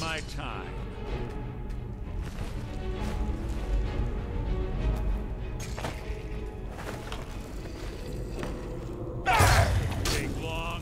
my time. Take long.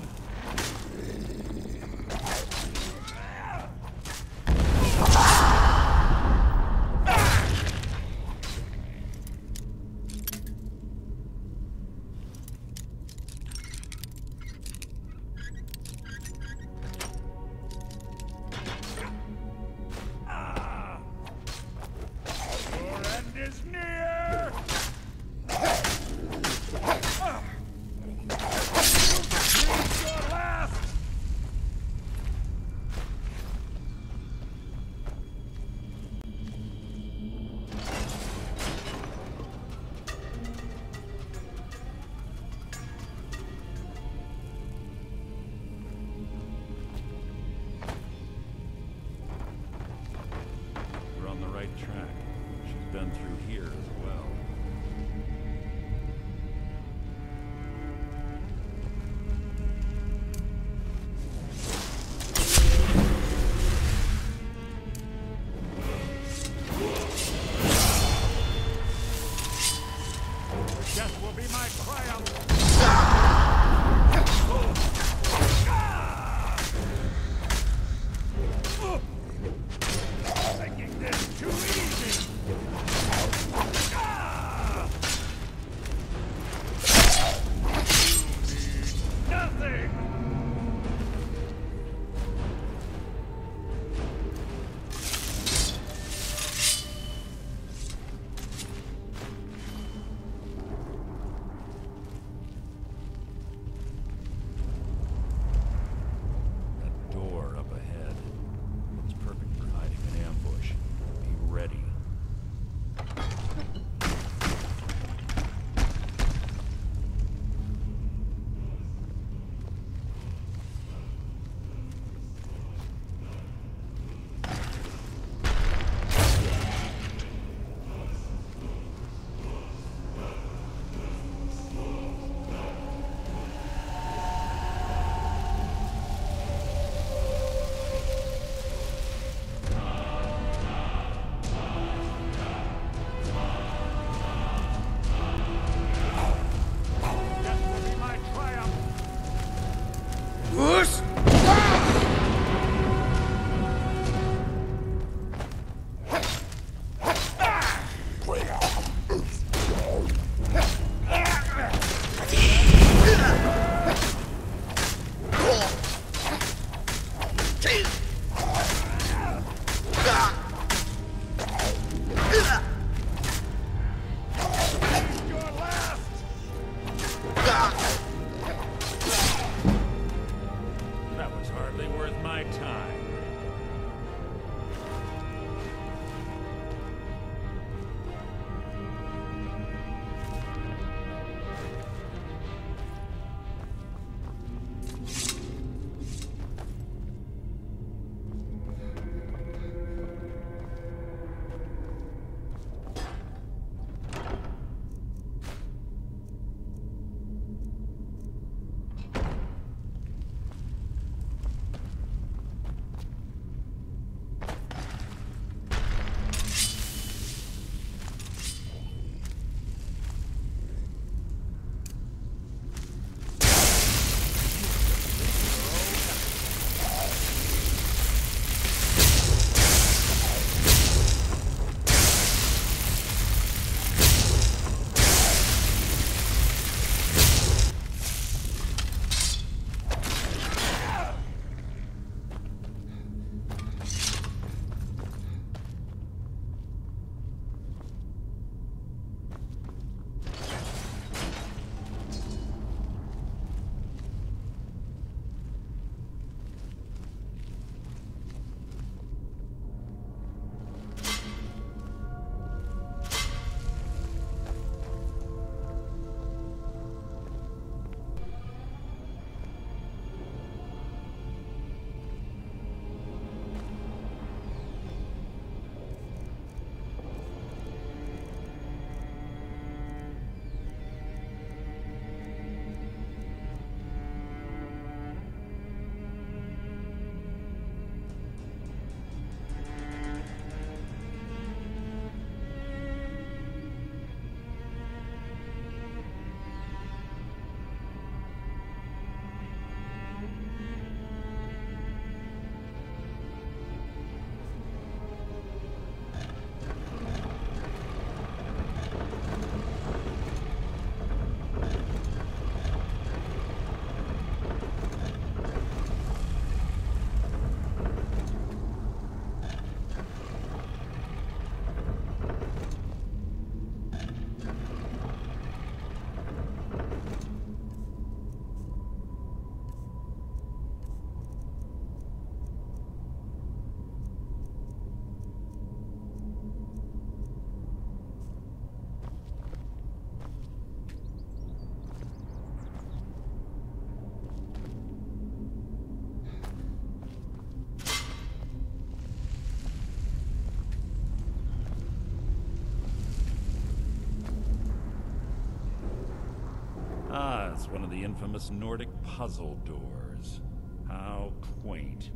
Ah, it's one of the infamous Nordic puzzle doors. How quaint.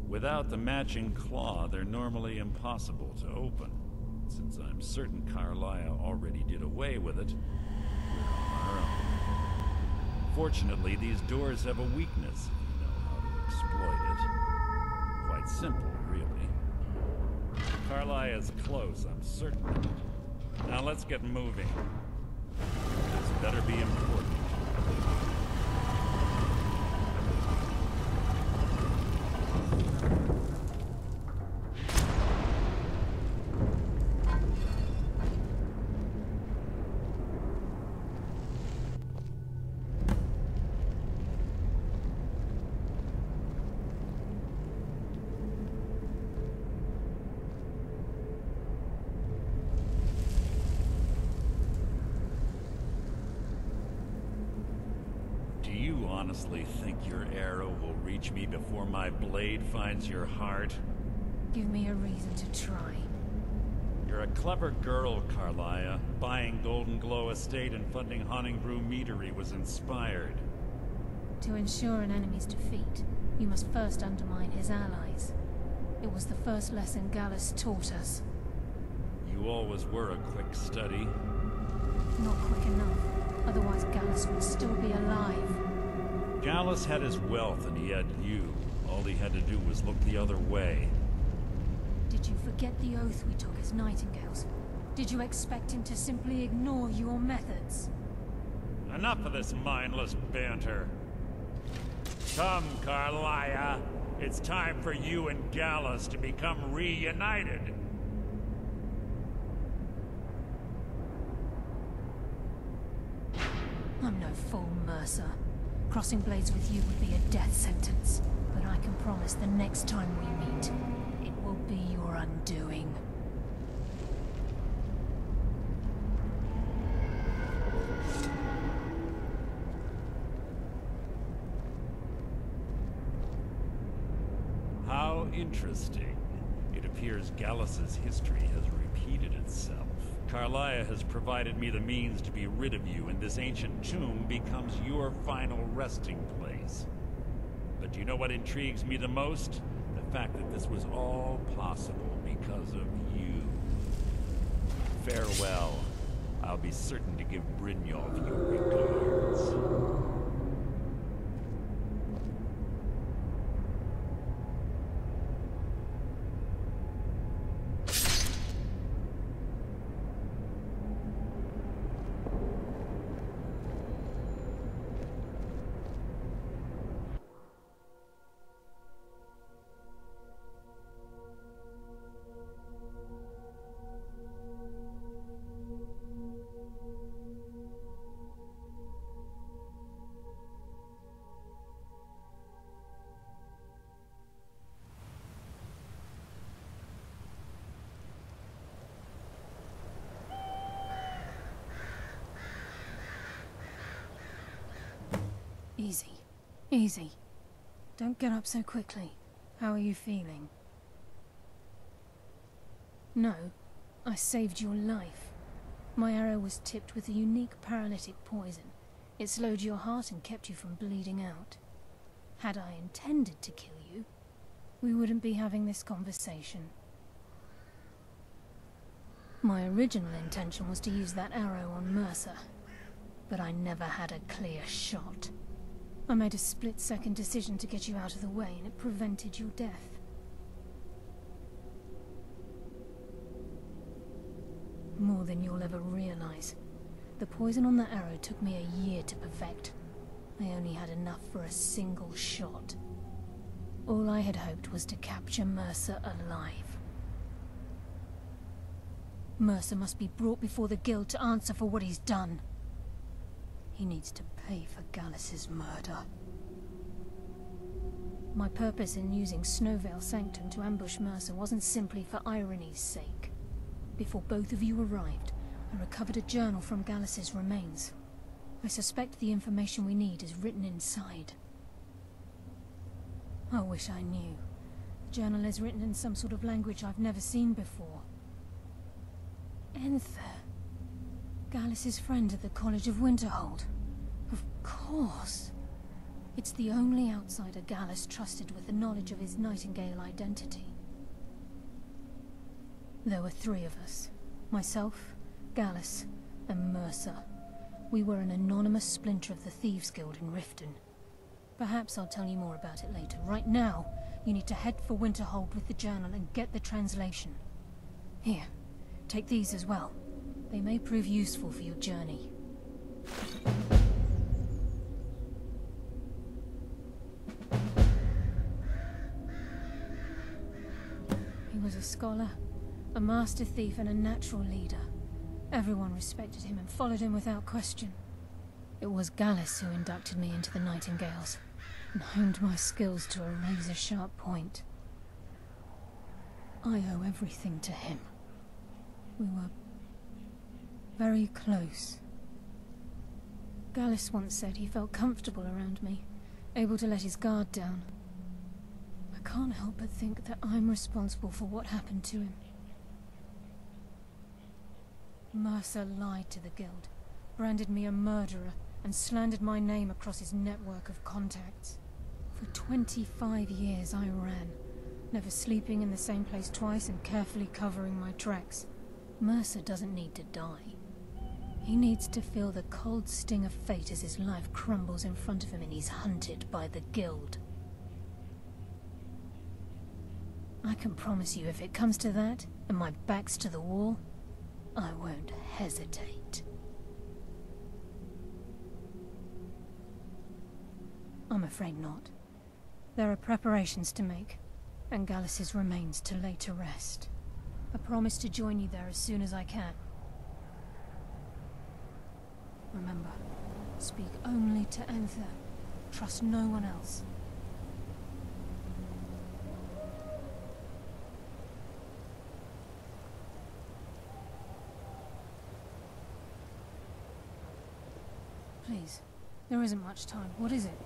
Without the matching claw, they're normally impossible to open. Since I'm certain Karliah already did away with it, we're on our own. Fortunately, these doors have a weakness if you know how to exploit it. Quite simple, really. Karliah is close, I'm certain of it. Now let's get moving. This better be important. Do you honestly think your arrow will reach me before my blade finds your heart? Give me a reason to try. You're a clever girl, Karliah. Buying Golden Glow Estate and funding Honningbrew Meadery was inspired. To ensure an enemy's defeat, you must first undermine his allies. It was the first lesson Gallus taught us. You always were a quick study. Not quick enough. Otherwise Gallus would still be alive. Gallus had his wealth and he had you. All he had to do was look the other way. Did you forget the oath we took as Nightingales? Did you expect him to simply ignore your methods? Enough of this mindless banter. Come, Karliah. It's time for you and Gallus to become reunited. I'm no fool, Mercer. Crossing blades with you would be a death sentence. But I can promise the next time we meet, it will be your undoing. How interesting. It appears Gallus's history has repeated itself. Karliah has provided me the means to be rid of you, and this ancient tomb becomes your final resting place. But do you know what intrigues me the most? The fact that this was all possible because of you. Farewell. I'll be certain to give Brynjolf your regards. Easy. Easy. Don't get up so quickly. How are you feeling? No, I saved your life. My arrow was tipped with a unique paralytic poison. It slowed your heart and kept you from bleeding out. Had I intended to kill you, we wouldn't be having this conversation. My original intention was to use that arrow on Mercer, but I never had a clear shot. I made a split-second decision to get you out of the way, and it prevented your death. More than you'll ever realize. The poison on that arrow took me a year to perfect. I only had enough for a single shot. All I had hoped was to capture Mercer alive. Mercer must be brought before the Guild to answer for what he's done. He needs to pay for Gallus's murder. My purpose in using Snowveil Sanctum to ambush Mercer wasn't simply for irony's sake. Before both of you arrived, I recovered a journal from Gallus's remains. I suspect the information we need is written inside. I wish I knew. The journal is written in some sort of language I've never seen before. Enther. Gallus's friend at the College of Winterhold. Of course. It's the only outsider Gallus trusted with the knowledge of his Nightingale identity. There were 3 of us. Myself, Gallus, and Mercer. We were an anonymous splinter of the Thieves' Guild in Riften. Perhaps I'll tell you more about it later. Right now, you need to head for Winterhold with the journal and get the translation. Here, take these as well. They may prove useful for your journey. He was a scholar, a master thief, and a natural leader. Everyone respected him and followed him without question. It was Gallus who inducted me into the Nightingales, and honed my skills to a razor-sharp point. I owe everything to him. We were very close. Gallus once said he felt comfortable around me, able to let his guard down. I can't help but think that I'm responsible for what happened to him. Mercer lied to the Guild, branded me a murderer, and slandered my name across his network of contacts. For 25 years I ran, never sleeping in the same place twice and carefully covering my tracks. Mercer doesn't need to die. He needs to feel the cold sting of fate as his life crumbles in front of him and he's hunted by the Guild. I can promise you, if it comes to that, and my back's to the wall, I won't hesitate. I'm afraid not. There are preparations to make, and Gallus's remains to lay to rest. I promise to join you there as soon as I can. Remember, speak only to Anther. Trust no one else. Please, there isn't much time. What is it?